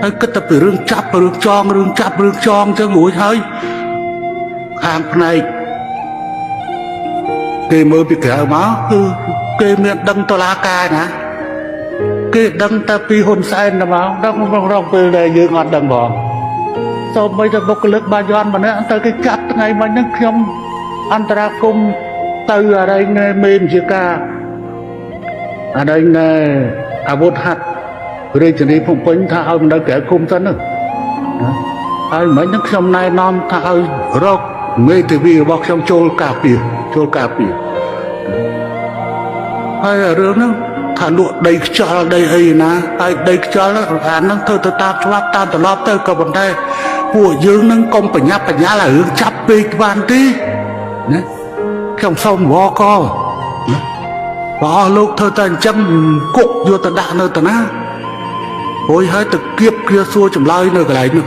ហើយគិតតែពីរឿងចាប់រឿងចងរឿងចាប់រឿងចងចឹងរួចហើយខាងផ្នែកគេមើលពីក្រៅមកគឺគេមានដឹងតុលាការណាគេដឹងតែពីហ៊ុនសែនតែមកដឹងរងពេលដែលយើងអត់ដឹងផងសូម្បីតែបុគ្គលិកបាយ័នម្នាក់ទៅគេចាប់ថ្ងៃមិញហ្នឹងខ្ញុំអន្តរាគមទៅអរិញមេនជាការអរិញអាវុធហត្ថរាជធានីភ្នំពេញថាឲ្យនៅក្រៅគុំសិនណាហើយមិញហ្នឹងខ្ញុំណែនាំថាឲ្យរកមេធាវីរបស់ខ្ញុំចូលការពារហើយរឿងហ្នឹងថាលក់ដីខ្យល់ដីអីណាហើយដីខ្យល់អាហ្នឹងធ្វើទៅតាមច្បាប់តាមទម្លាប់ទៅក៏ប៉ុន្តែពួកយើងនឹងកុំបញ្ញាប់បញ្ញាល់ឲ្យរឿងចាប់ពេកបានទេណាខ្ញុំសូមវកណាបើអស់លោកធ្វើតែអញ្ចឹងគុកយកទៅដាក់នៅតាណារួចហើយទៅគៀបគ្រាសួរចម្លើយនៅកន្លែងនោះ